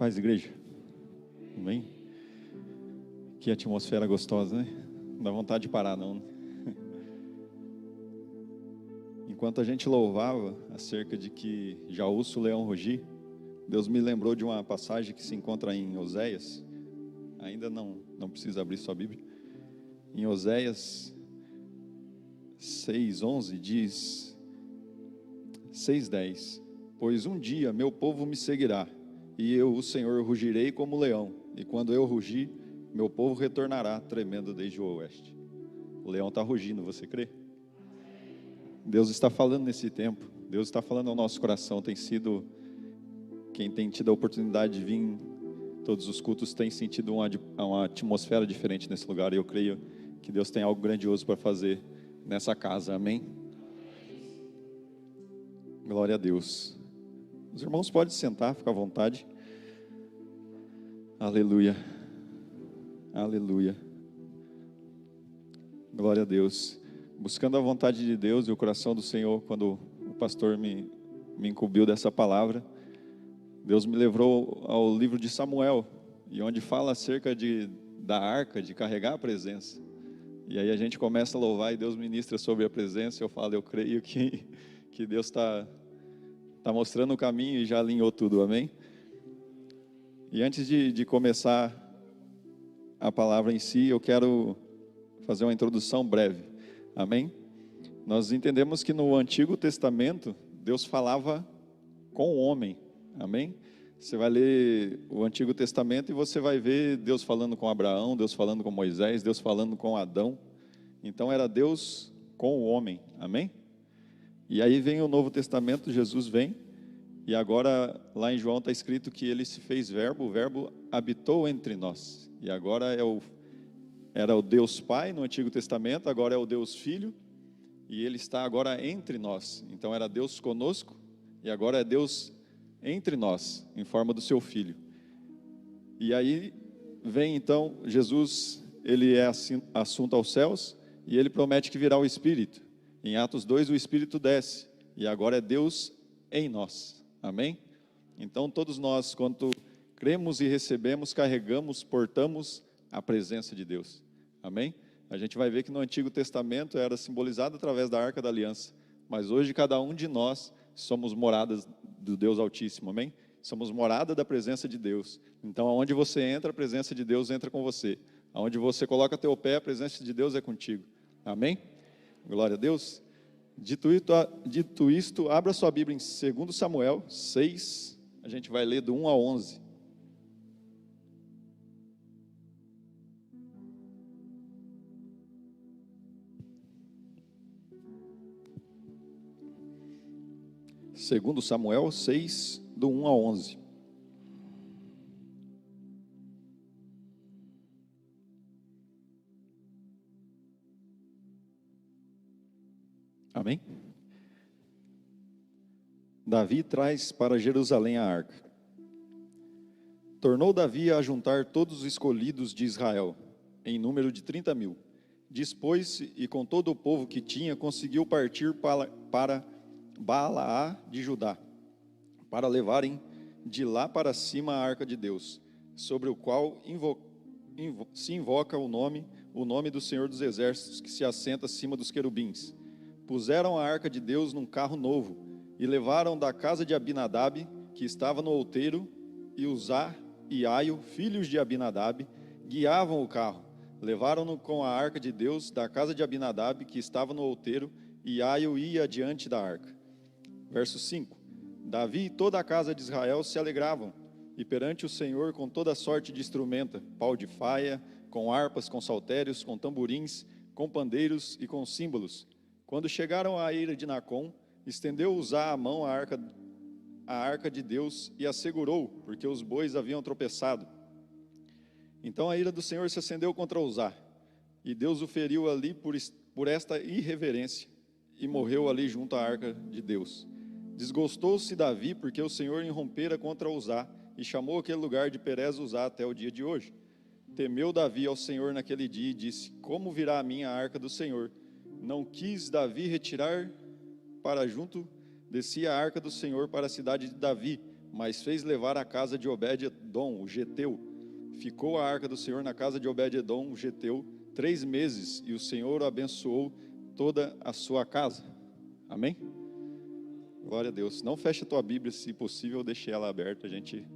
paz, igreja. Amém? Que atmosfera gostosa, né? Não dá vontade de parar, não. Enquanto a gente louvava acerca de que já ouço o leão rugir, Deus me lembrou de uma passagem que se encontra em Oséias. Ainda não precisa abrir sua Bíblia. Em Oséias 6:11 diz, 6:10: Pois um dia meu povo me seguirá, e eu, o Senhor, rugirei como leão, e quando eu rugir, meu povo retornará tremendo desde o oeste. O leão está rugindo, você crê? Deus está falando nesse tempo, Deus está falando ao nosso coração. Tem sido, quem tem tido a oportunidade de vir todos os cultos tem sentido uma atmosfera diferente nesse lugar, e eu creio que Deus tem algo grandioso para fazer nessa casa, amém? Glória a Deus. Os irmãos podem sentar, ficar à vontade. Aleluia, aleluia, glória a Deus. Buscando a vontade de Deus e o coração do Senhor, quando o pastor me incumbiu dessa palavra, Deus me levou ao livro de Samuel, e onde fala acerca da arca, de carregar a presença. E aí a gente começa a louvar e Deus ministra sobre a presença. Eu falo, eu creio que Deus está mostrando o caminho e já alinhou tudo, amém? E antes de começar a palavra em si, eu quero fazer uma introdução breve, amém? Nós entendemos que no Antigo Testamento, Deus falava com o homem, amém? Você vai ler o Antigo Testamento e você vai ver Deus falando com Abraão, Deus falando com Moisés, Deus falando com Adão. Então era Deus com o homem, amém? E aí vem o Novo Testamento, Jesus vem, e agora lá em João está escrito que ele se fez verbo, o verbo habitou entre nós. E agora era o Deus Pai no Antigo Testamento, agora é o Deus Filho, e ele está agora entre nós. Então era Deus conosco, e agora é Deus entre nós, em forma do seu Filho. E aí vem então, Jesus, ele é assunto aos céus, e ele promete que virá o Espírito. Em Atos 2 o Espírito desce, e agora é Deus em nós, amém? Então todos nós, quando cremos e recebemos, carregamos, portamos a presença de Deus, amém? A gente vai ver que no Antigo Testamento era simbolizado através da Arca da Aliança, mas hoje cada um de nós somos moradas do Deus Altíssimo, amém? Somos morada da presença de Deus. Então aonde você entra, a presença de Deus entra com você. Aonde você coloca teu pé, a presença de Deus é contigo, amém? Glória a Deus. Dito isto, abra sua Bíblia em 2 Samuel 6, a gente vai ler do 1 a 11. Segundo Samuel 6, do 1 a 11. Amém? Davi traz para Jerusalém a arca. Tornou Davi a juntar todos os escolhidos de Israel, em número de 30.000. Dispôs-se e com todo o povo que tinha, conseguiu partir para Baalaá de Judá, para levarem de lá para cima a arca de Deus, sobre o qual se invoca o nome do Senhor dos Exércitos, que se assenta acima dos querubins. Puseram a arca de Deus num carro novo, e levaram da casa de Abinadab, que estava no outeiro, e Uzá e Aio, filhos de Abinadab, guiavam o carro. Levaram-no com a arca de Deus da casa de Abinadab, que estava no outeiro, e Aio ia adiante da arca. Verso 5. Davi e toda a casa de Israel se alegravam, e perante o Senhor com toda sorte de instrumento, pau de faia, com harpas, com saltérios, com tamborins, com pandeiros e com símbolos. Quando chegaram à eira de Nacon, estendeu Uzá a mão à arca de Deus e a segurou, porque os bois haviam tropeçado. Então a ira do Senhor se acendeu contra Uzá, e Deus o feriu ali por esta irreverência, e morreu ali junto à arca de Deus. Desgostou-se Davi, porque o Senhor irrompera contra Uzá, e chamou aquele lugar de Perez Uzá até o dia de hoje. Temeu Davi ao Senhor naquele dia e disse: como virá a minha arca do Senhor? Não quis Davi retirar para junto de si a arca do Senhor para a cidade de Davi, mas fez levar a casa de Obed-edom, o geteu. Ficou a arca do Senhor na casa de Obed-edom, o geteu, 3 meses, e o Senhor abençoou toda a sua casa. Amém? Glória a Deus. Não feche a tua Bíblia, se possível, deixe ela aberta. A gente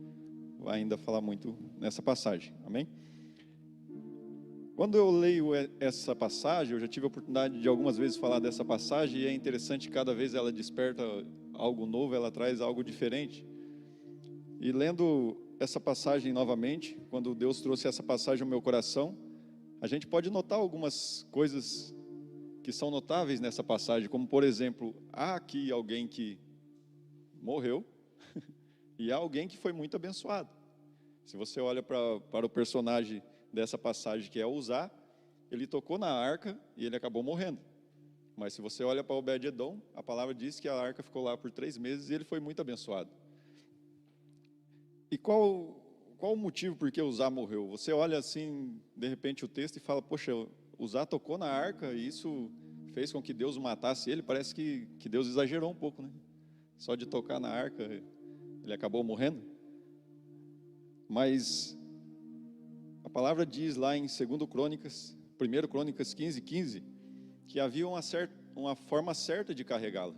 vai ainda falar muito nessa passagem. Amém? Quando eu leio essa passagem, eu já tive a oportunidade de algumas vezes falar dessa passagem, e é interessante, cada vez ela desperta algo novo, ela traz algo diferente. E lendo essa passagem novamente, quando Deus trouxe essa passagem ao meu coração, a gente pode notar algumas coisas que são notáveis nessa passagem, como por exemplo, há aqui alguém que morreu e há alguém que foi muito abençoado. Se você olha para o personagem dessa passagem, que é Uzá, ele tocou na arca e ele acabou morrendo. Mas se você olha para Obed-edom, a palavra diz que a arca ficou lá por 3 meses e ele foi muito abençoado. E qual o motivo por que Uzá morreu? Você olha assim, de repente, o texto e fala, poxa, Uzá tocou na arca e isso fez com que Deus o matasse ele. Parece que Deus exagerou um pouco, né? Só de tocar na arca, ele acabou morrendo. Mas a palavra diz lá em 1 Crônicas 15:15, que havia uma forma certa de carregá-la.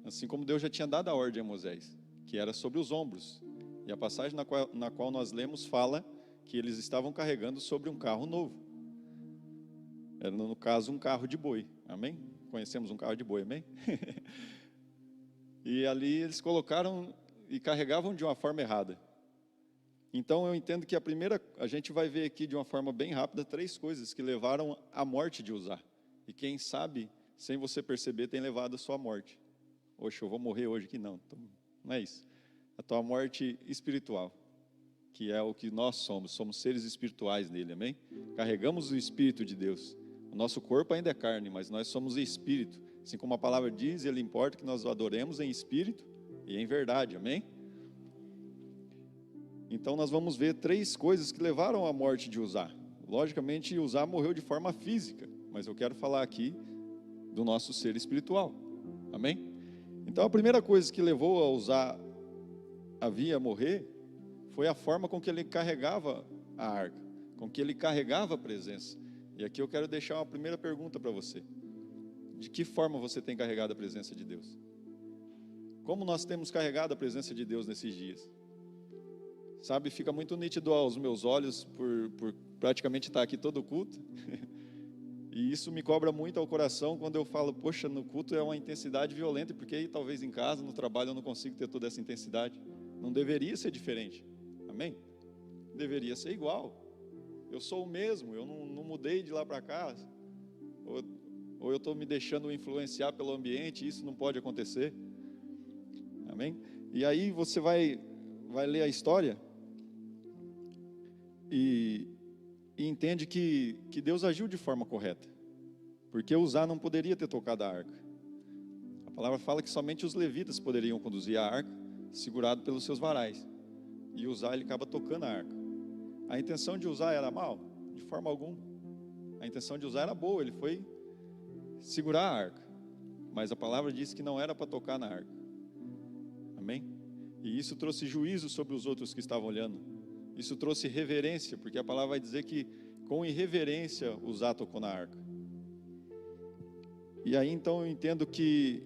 Assim como Deus já tinha dado a ordem a Moisés, que era sobre os ombros. E a passagem na qual nós lemos fala que eles estavam carregando sobre um carro novo. Era, no caso, um carro de boi. Amém? Conhecemos um carro de boi, amém? E ali eles colocaram e carregavam de uma forma errada. Então eu entendo que a gente vai ver aqui de uma forma bem rápida 3 coisas que levaram à morte de Uzá. E quem sabe, sem você perceber, tem levado a sua morte. Oxe, eu vou morrer hoje aqui, não. Então, não é isso. A tua morte espiritual, que é o que nós somos seres espirituais nele, amém? Carregamos o Espírito de Deus. O nosso corpo ainda é carne, mas nós somos espírito. Assim como a palavra diz, ele importa que nós o adoremos em espírito e em verdade, amém? Então nós vamos ver 3 coisas que levaram à morte de Uzá. Logicamente, Uzá morreu de forma física, mas eu quero falar aqui do nosso ser espiritual, amém? Então a primeira coisa que levou a Uzá a morrer foi a forma com que ele carregava a arca, com que ele carregava a presença. E aqui eu quero deixar uma primeira pergunta para você. De que forma você tem carregado a presença de Deus? Como nós temos carregado a presença de Deus nesses dias? Sabe, fica muito nítido aos meus olhos por praticamente estar aqui todo o culto. E isso me cobra muito ao coração quando eu falo, poxa, no culto é uma intensidade violenta, porque aí talvez em casa, no trabalho eu não consigo ter toda essa intensidade. Não deveria ser diferente, amém? Deveria ser igual. Eu sou o mesmo, eu não mudei de lá para cá. Ou eu estou me deixando influenciar pelo ambiente, e isso não pode acontecer, amém? E aí você vai ler a história e entende que Deus agiu de forma correta, porque Uzá não poderia ter tocado a arca. A palavra fala que somente os levitas poderiam conduzir a arca, segurado pelos seus varais, e Uzá ele acaba tocando a arca. A intenção de Uzá era mal? De forma alguma. A intenção de Uzá era boa, ele foi segurar a arca, mas a palavra diz que não era para tocar na arca, amém? E isso trouxe juízo sobre os outros que estavam olhando. Isso trouxe reverência, porque a palavra vai dizer que com irreverência Uzá tocou na arca. E aí então eu entendo que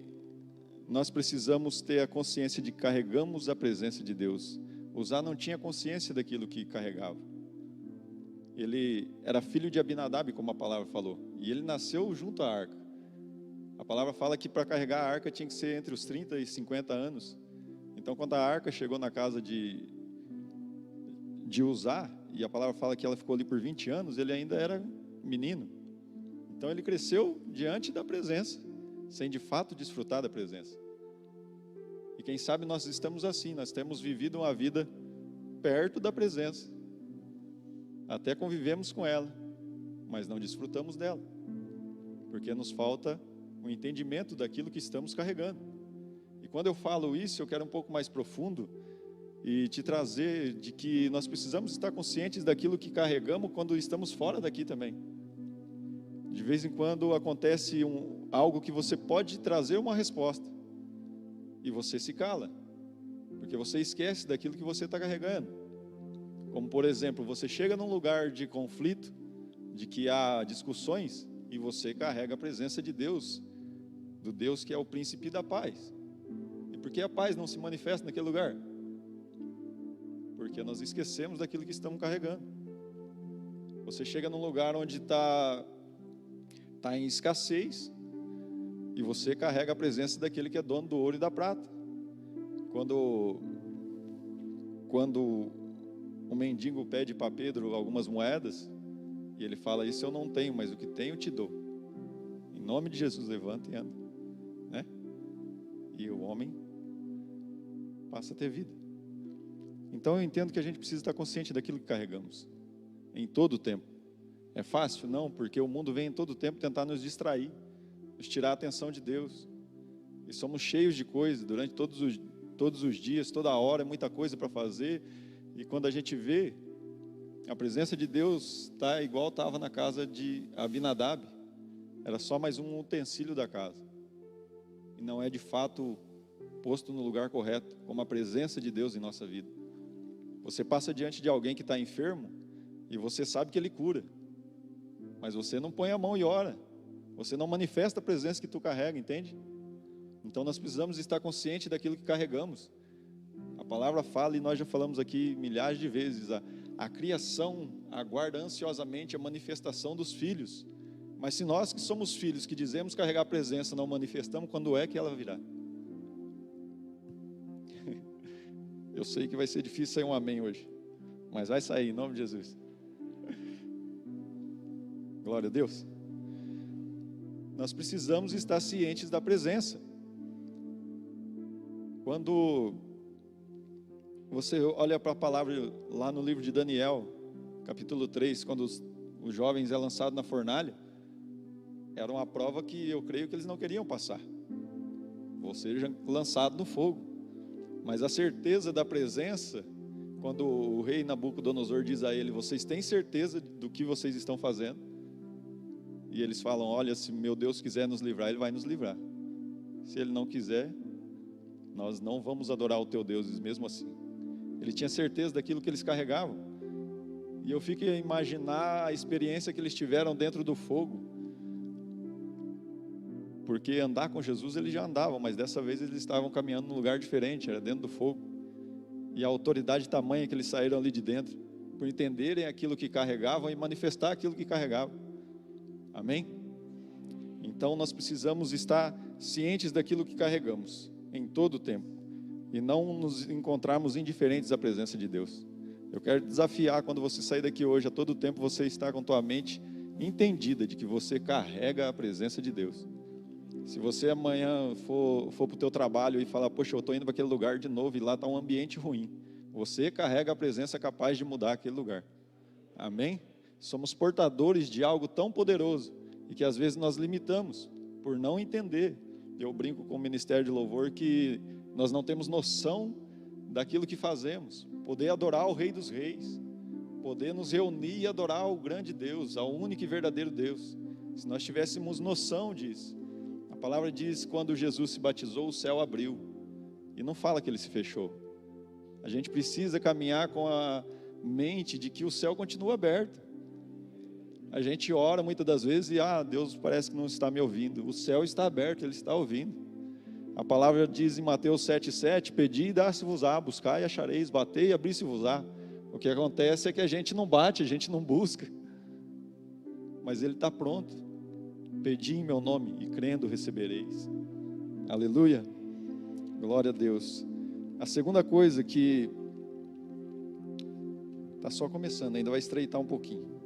nós precisamos ter a consciência de que carregamos a presença de Deus. Uzá não tinha consciência daquilo que carregava. Ele era filho de Abinadab, como a palavra falou, e ele nasceu junto à arca. A palavra fala que para carregar a arca tinha que ser entre os 30 e 50 anos. Então quando a arca chegou na casa de Uzá, e a palavra fala que ela ficou ali por 20 anos, ele ainda era menino. Então ele cresceu diante da presença, sem de fato desfrutar da presença. E quem sabe nós estamos assim, nós temos vivido uma vida perto da presença, até convivemos com ela, mas não desfrutamos dela, porque nos falta o entendimento daquilo que estamos carregando. E quando eu falo isso, eu quero um pouco mais profundo e te trazer de que nós precisamos estar conscientes daquilo que carregamos quando estamos fora daqui também. De vez em quando acontece algo que você pode trazer uma resposta e você se cala, porque você esquece daquilo que você está carregando. Como, por exemplo, você chega num lugar de conflito, de que há discussões, e você carrega a presença de Deus, do Deus que é o príncipe da paz. E por que a paz não se manifesta naquele lugar? Porque nós esquecemos daquilo que estamos carregando. Você chega num lugar onde está em escassez, e você carrega a presença daquele que é dono do ouro e da prata. Quando o mendigo pede para Pedro algumas moedas, e ele fala: isso eu não tenho, mas o que tenho eu te dou. Em nome de Jesus, levanta e anda, né? E o homem passa a ter vida. Então eu entendo que a gente precisa estar consciente daquilo que carregamos, em todo o tempo. É fácil? Não, porque o mundo vem em todo o tempo tentar nos distrair, nos tirar a atenção de Deus. E somos cheios de coisas durante todos os dias, toda hora, é muita coisa para fazer. E quando a gente vê, a presença de Deus está igual estava na casa de Abinadab. Era só mais um utensílio da casa. E não é de fato posto no lugar correto, como a presença de Deus em nossa vida. Você passa diante de alguém que está enfermo, e você sabe que ele cura, mas você não põe a mão e ora. Você não manifesta a presença que tu carrega, entende? Então nós precisamos estar conscientes daquilo que carregamos. A palavra fala, e nós já falamos aqui milhares de vezes, a criação aguarda ansiosamente a manifestação dos filhos. Mas se nós que somos filhos, que dizemos carregar a presença, não manifestamos, quando é que ela virá? Eu sei que vai ser difícil sair um amém hoje, mas vai sair em nome de Jesus. Glória a Deus. Nós precisamos estar cientes da presença. Quando você olha para a palavra lá no livro de Daniel, capítulo 3, quando os jovens é lançado na fornalha, era uma prova que eu creio que eles não queriam passar, ou seja, lançado no fogo. Mas a certeza da presença, quando o rei Nabucodonosor diz a ele: vocês têm certeza do que vocês estão fazendo? E eles falam: olha, se meu Deus quiser nos livrar, Ele vai nos livrar. Se Ele não quiser, nós não vamos adorar o teu Deus mesmo assim. Ele tinha certeza daquilo que eles carregavam. E eu fico a imaginar a experiência que eles tiveram dentro do fogo. Porque andar com Jesus eles já andavam, mas dessa vez eles estavam caminhando num lugar diferente, era dentro do fogo. E a autoridade tamanha que eles saíram ali de dentro, por entenderem aquilo que carregavam e manifestar aquilo que carregavam. Amém? Então nós precisamos estar cientes daquilo que carregamos, em todo o tempo, e não nos encontrarmos indiferentes à presença de Deus. Eu quero desafiar, quando você sair daqui hoje, a todo tempo você está com tua mente entendida de que você carrega a presença de Deus. Se você amanhã for para o teu trabalho e falar: poxa, eu estou indo para aquele lugar de novo e lá está um ambiente ruim, você carrega a presença capaz de mudar aquele lugar. Amém? Somos portadores de algo tão poderoso e que às vezes nós limitamos por não entender. Eu brinco com o Ministério de Louvor que nós não temos noção daquilo que fazemos. Poder adorar o Rei dos Reis, poder nos reunir e adorar o grande Deus, ao único e verdadeiro Deus. Se nós tivéssemos noção disso. A palavra diz: quando Jesus se batizou, o céu abriu, e não fala que ele se fechou. A gente precisa caminhar com a mente de que o céu continua aberto. A gente ora muitas das vezes e Deus parece que não está me ouvindo. O céu está aberto, Ele está ouvindo. A palavra diz em Mateus 7,7: pedi e dá-se-vos-á, buscai e achareis, batei e abri-se-vos-á. O que acontece é que a gente não bate, a gente não busca, mas Ele está pronto. Pedi em meu nome e crendo recebereis. Aleluia, glória a Deus. A segunda coisa que está só começando, ainda vai estreitar um pouquinho.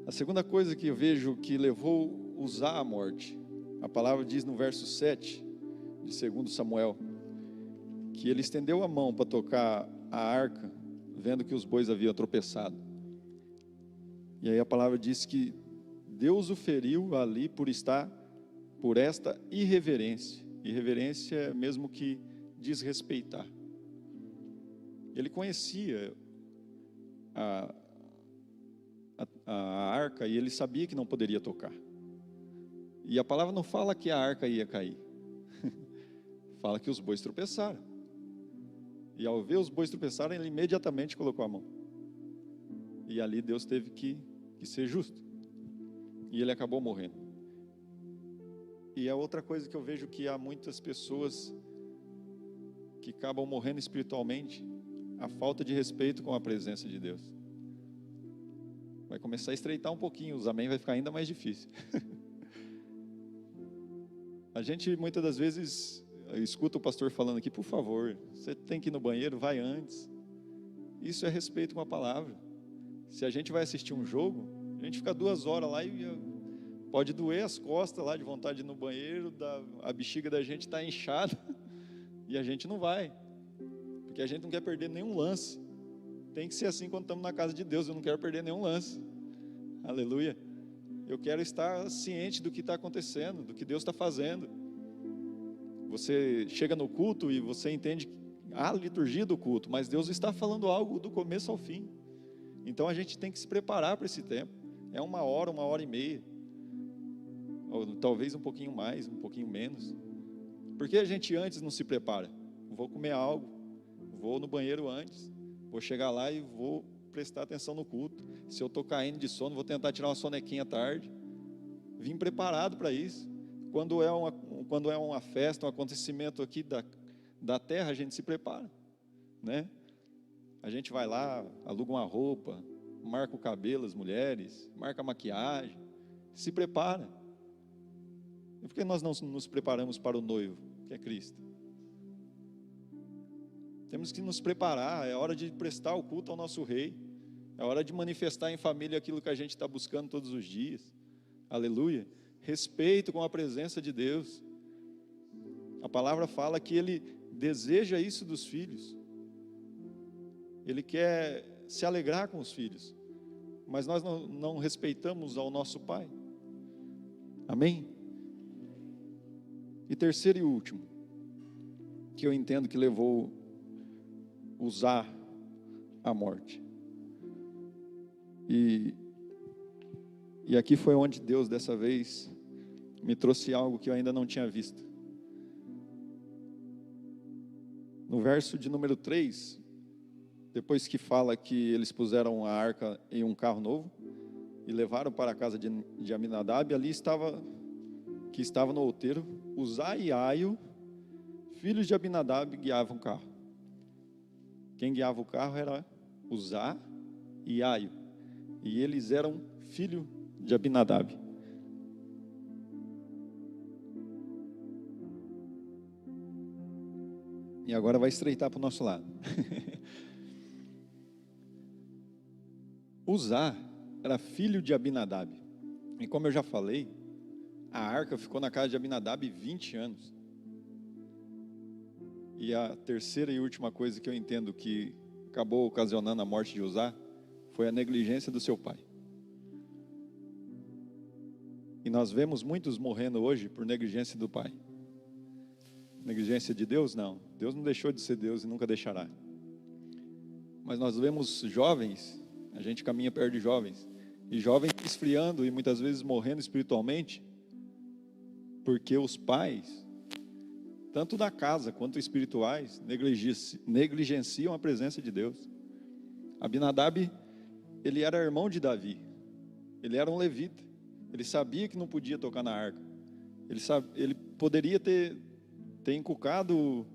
A segunda coisa que eu vejo que levou Uzá à morte, a palavra diz no verso 7 de 2 Samuel, que ele estendeu a mão para tocar a arca, vendo que os bois haviam tropeçado. E aí a palavra diz que Deus o feriu ali por esta irreverência. Irreverência é mesmo que desrespeitar. Ele conhecia a arca e ele sabia que não poderia tocar. E a palavra não fala que a arca ia cair. Fala que os bois tropeçaram. E ao ver os bois tropeçarem, ele imediatamente colocou a mão. E ali Deus teve que ser justo. E ele acabou morrendo. E a outra coisa que eu vejo que há muitas pessoas que acabam morrendo espiritualmente, a falta de respeito com a presença de Deus. Vai começar a estreitar um pouquinho, os amém vai ficar ainda mais difícil. A gente muitas das vezes escuta o pastor falando aqui, por favor, você tem que ir no banheiro, vai antes. Isso é respeito com a palavra. Se a gente vai assistir um jogo, a gente fica 2 horas lá e pode doer as costas lá de vontade de ir no banheiro, a bexiga da gente está inchada e a gente não vai, porque a gente não quer perder nenhum lance. Tem que ser assim quando estamos na casa de Deus, eu não quero perder nenhum lance. Aleluia. Eu quero estar ciente do que está acontecendo, do que Deus está fazendo. Você chega no culto e você entende a liturgia do culto, mas Deus está falando algo do começo ao fim. Então a gente tem que se preparar para esse tempo. É 1 hora e meia, ou talvez um pouquinho mais, um pouquinho menos. Por que a gente antes não se prepara? Vou comer algo, vou no banheiro antes, vou chegar lá e vou prestar atenção no culto. Se eu estou caindo de sono, vou tentar tirar uma sonequinha à tarde. Vim preparado para isso. Quando é uma festa, um acontecimento aqui da terra, a gente se prepara, né? A gente vai lá, aluga uma roupa, marca o cabelo, as mulheres, marca a maquiagem, se prepara. E por que nós não nos preparamos para o noivo, que é Cristo? Temos que nos preparar, é hora de prestar o culto ao nosso Rei, é hora de manifestar em família aquilo que a gente está buscando todos os dias. Aleluia. Respeito com a presença de Deus. A palavra fala que Ele deseja isso dos filhos. Ele quer se alegrar com os filhos. Mas nós não respeitamos ao nosso Pai. Amém? E terceiro e último, que eu entendo que levou Uzá à morte. E aqui foi onde Deus, dessa vez, me trouxe algo que eu ainda não tinha visto. No verso de número 3, depois que fala que eles puseram a arca em um carro novo e levaram para a casa de Aminadab, ali estava no outeiro, Uzá e Aio, filhos de Aminadab, guiavam o carro. Quem guiava o carro era Uzá e Aio, e eles eram filho de Aminadab. E agora vai estreitar para o nosso lado. Uzá era filho de Aminadab. E como eu já falei, a arca ficou na casa de Aminadab 20 anos. E a terceira e última coisa que eu entendo que acabou ocasionando a morte de Uzá foi a negligência do seu pai. E nós vemos muitos morrendo hoje por negligência do pai. Negligência de Deus? Não. Deus não deixou de ser Deus e nunca deixará. Mas nós vemos jovens, a gente caminha perto de jovens, e jovens esfriando e muitas vezes morrendo espiritualmente, porque os pais, tanto da casa quanto espirituais, negligenciam a presença de Deus. Abinadab, ele era irmão de Davi, ele era um levita, ele sabia que não podia tocar na arca, ele poderia ter inculcado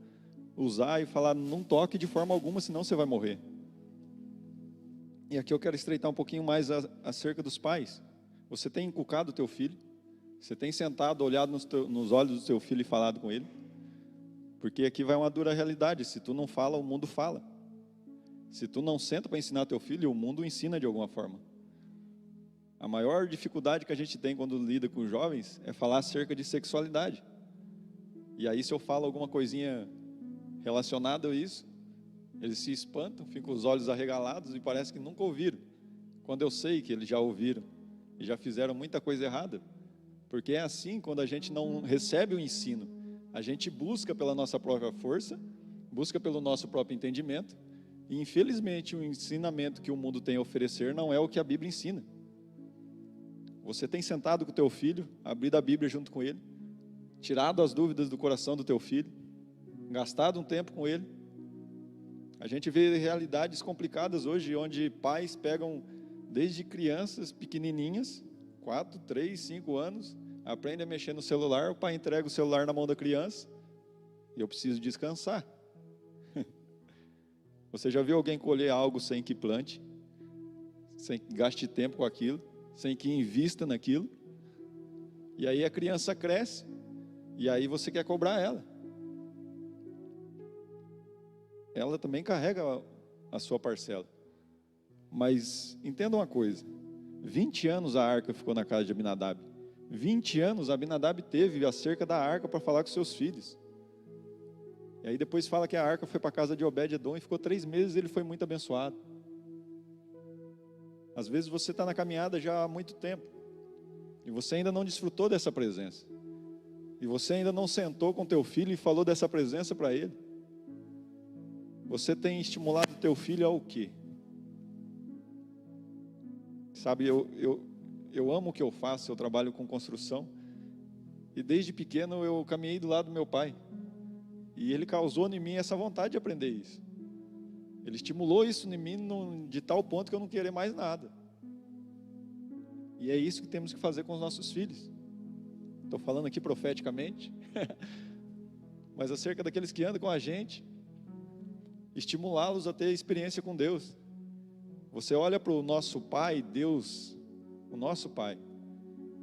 Uzá e falar, não toque de forma alguma, senão você vai morrer. E aqui eu quero estreitar um pouquinho mais acerca dos pais. Você tem inculcado o teu filho? Você tem sentado, olhado nos olhos do teu filho e falado com ele? Porque aqui vai uma dura realidade, se tu não fala, o mundo fala. Se tu não senta para ensinar teu filho, o mundo ensina de alguma forma. A maior dificuldade que a gente tem quando lida com jovens é falar acerca de sexualidade. E aí se eu falo alguma coisinha relacionada a isso, eles se espantam, ficam com os olhos arregalados e parece que nunca ouviram. Quando eu sei que eles já ouviram e já fizeram muita coisa errada. Porque é assim, quando a gente não recebe o ensino, a gente busca pela nossa própria força, busca pelo nosso próprio entendimento, e infelizmente o ensinamento que o mundo tem a oferecer não é o que a Bíblia ensina. Você tem sentado com o teu filho, abrido a Bíblia junto com ele, tirado as dúvidas do coração do teu filho, gastado um tempo com ele, A gente vê realidades complicadas hoje, onde pais pegam desde crianças pequenininhas, 4, 3, 5 anos, aprendem a mexer no celular, o pai entrega o celular na mão da criança, e eu preciso descansar. Você já viu alguém colher algo sem que plante, sem que gaste tempo com aquilo, sem que invista naquilo? E aí a criança cresce, e aí você quer cobrar ela. Ela também carrega a sua parcela. Mas entenda uma coisa, 20 anos a arca ficou na casa de Abinadab. 20 anos Abinadab teve acerca da arca para falar com seus filhos. E aí depois fala que a arca foi para a casa de Obed-edom e ficou 3 meses e ele foi muito abençoado. Às vezes você está na caminhada já há muito tempo e você ainda não desfrutou dessa presença. E você ainda não sentou com teu filho e falou dessa presença para ele. Você tem estimulado teu filho ao quê? Sabe, eu amo o que eu faço, eu trabalho com construção. E desde pequeno eu caminhei do lado do meu pai. E ele causou em mim essa vontade de aprender isso. Ele estimulou isso em mim de tal ponto que eu não queria mais nada. E é isso que temos que fazer com os nossos filhos. Estou falando aqui profeticamente. Mas acerca daqueles que andam com a gente, estimulá-los a ter experiência com Deus. Você olha para o nosso Pai, Deus, o nosso Pai,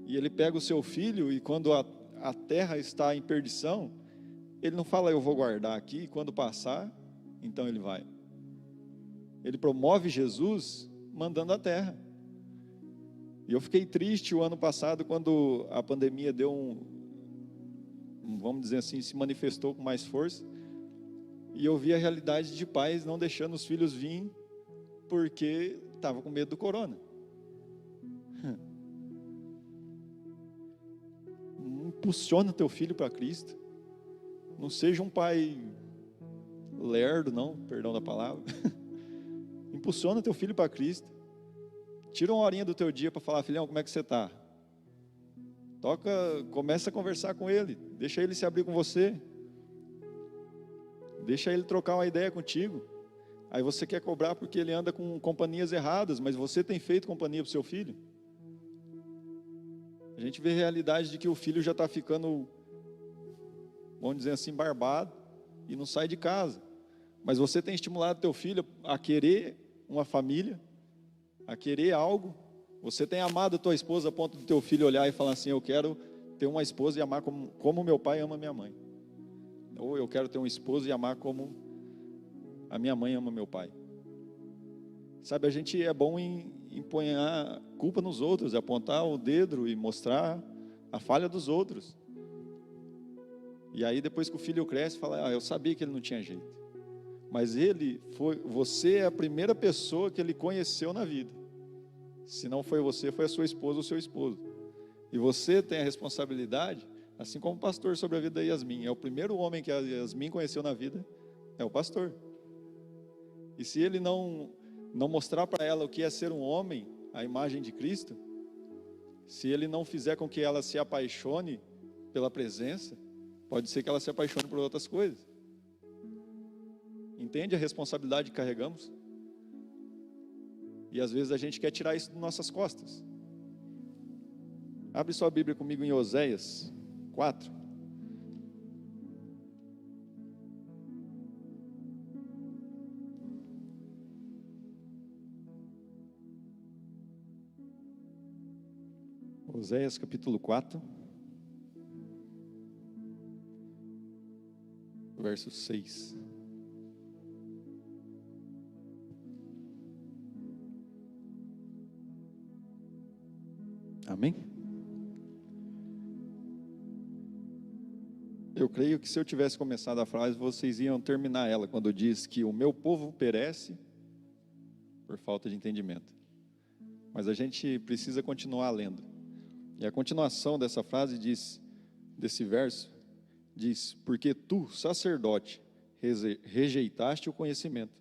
e Ele pega o seu filho, e quando a terra está em perdição, Ele não fala, eu vou guardar aqui, e quando passar, então Ele vai. Ele promove Jesus mandando a terra. E eu fiquei triste o ano passado, quando a pandemia vamos dizer assim, se manifestou com mais força, e eu vi a realidade de pais não deixando os filhos vir, porque estava com medo do corona. Impulsiona teu filho para Cristo. Não seja um pai lerdo, não, perdão da palavra. Impulsiona teu filho para Cristo. Tira uma horinha do teu dia para falar, filhão, como é que você está? Começa a conversar com ele. Deixa ele se abrir com você. Deixa ele trocar uma ideia contigo. Aí você quer cobrar porque ele anda com companhias erradas, mas você tem feito companhia para o seu filho? A gente vê a realidade de que o filho já está ficando, vamos dizer assim, barbado, e não sai de casa. Mas você tem estimulado teu filho a querer uma família, a querer algo. Você tem amado a tua esposa a ponto do teu filho olhar e falar assim, eu quero ter uma esposa e amar como meu pai ama minha mãe. Ou eu quero ter um esposo e amar como a minha mãe ama meu pai. Sabe, a gente é bom em empunhar culpa nos outros, apontar o dedo e mostrar a falha dos outros. E aí depois que o filho cresce, fala, eu sabia que ele não tinha jeito. Mas você é a primeira pessoa que ele conheceu na vida. Se não foi você, foi a sua esposa ou o seu esposo. E você tem a responsabilidade, assim como o pastor sobre a vida da Yasmin. É o primeiro homem que a Yasmin conheceu na vida, é o pastor. E se ele não mostrar para ela o que é ser um homem, a imagem de Cristo, se ele não fizer com que ela se apaixone pela presença, pode ser que ela se apaixone por outras coisas. Entende a responsabilidade que carregamos? E às vezes a gente quer tirar isso das nossas costas. Abre sua Bíblia comigo em Oséias 4. Oséias capítulo 4, verso 6. Amém? Eu creio que se eu tivesse começado a frase, vocês iam terminar ela, quando diz que o meu povo perece por falta de entendimento. Mas a gente precisa continuar lendo. E a continuação dessa frase desse verso, diz, porque tu, sacerdote, rejeitaste o conhecimento,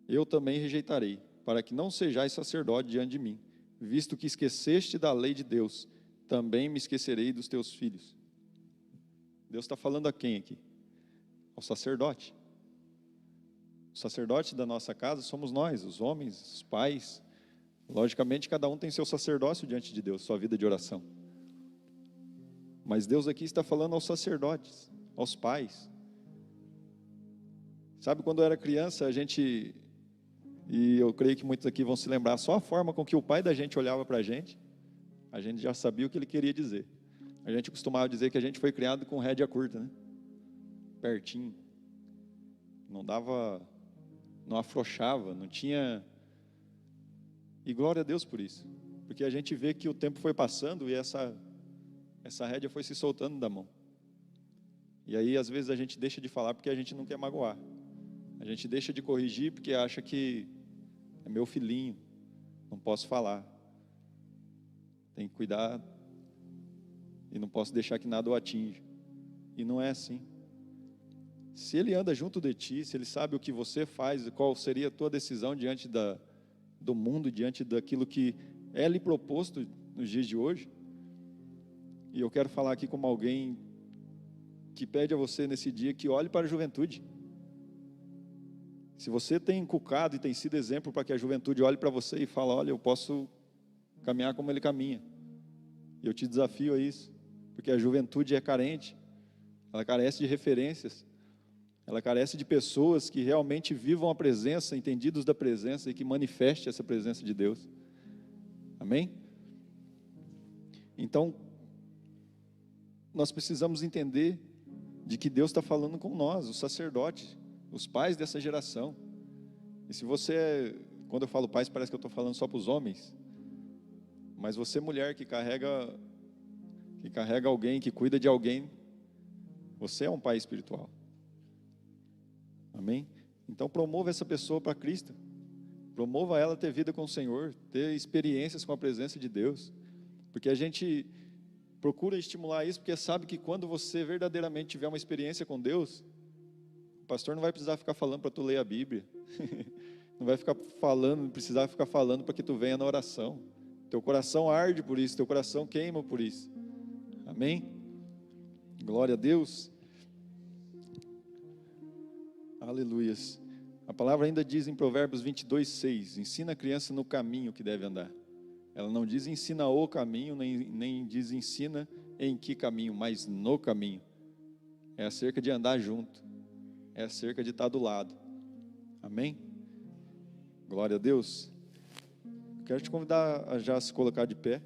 eu também rejeitarei, para que não sejais sacerdote diante de mim. Visto que esqueceste da lei de Deus, também me esquecerei dos teus filhos. Deus está falando a quem aqui? Ao sacerdote. O sacerdote da nossa casa somos nós, os homens, os pais. Logicamente, cada um tem seu sacerdócio diante de Deus, sua vida de oração. Mas Deus aqui está falando aos sacerdotes, aos pais. Sabe, quando eu era criança, e eu creio que muitos aqui vão se lembrar, só a forma com que o pai da gente olhava para a gente já sabia o que ele queria dizer. A gente costumava dizer que a gente foi criado com rédea curta, né? Pertinho. Não afrouxava, não tinha... E glória a Deus por isso. Porque a gente vê que o tempo foi passando e essa rédea foi se soltando da mão. E aí, às vezes, a gente deixa de falar porque a gente não quer magoar. A gente deixa de corrigir porque acha que é meu filhinho, não posso falar. Tem que cuidar e não posso deixar que nada o atinja. E não é assim. Se ele anda junto de ti, se ele sabe o que você faz, qual seria a tua decisão diante do mundo, diante daquilo que é lhe proposto nos dias de hoje. E eu quero falar aqui como alguém que pede a você nesse dia que olhe para a juventude. Se você tem inculcado e tem sido exemplo para que a juventude olhe para você e fale, olha, eu posso caminhar como ele caminha. E eu te desafio a isso, porque a juventude é carente, ela carece de referências, ela carece de pessoas que realmente vivam a presença, entendidos da presença e que manifeste essa presença de Deus. Amém? Então, nós precisamos entender de que Deus está falando com nós, os sacerdotes, os pais dessa geração. E se você, quando eu falo pais, parece que eu estou falando só para os homens, mas você, mulher que carrega alguém, que cuida de alguém, você é um pai espiritual. Amém? Então promova essa pessoa para Cristo, promova ela a ter vida com o Senhor, ter experiências com a presença de Deus, porque a gente procura estimular isso, porque sabe que quando você verdadeiramente tiver uma experiência com Deus, o pastor não vai precisar ficar falando para tu ler a Bíblia, não precisar ficar falando para que tu venha na oração. Teu coração arde por isso, teu coração queima por isso. Amém? Glória a Deus. Aleluias. A palavra ainda diz em Provérbios 22:6, ensina a criança no caminho que deve andar. Ela não diz ensina o caminho, nem diz ensina em que caminho, mas no caminho. É acerca de andar junto, é acerca de estar do lado. Amém? Glória a Deus. Quero te convidar a já se colocar de pé.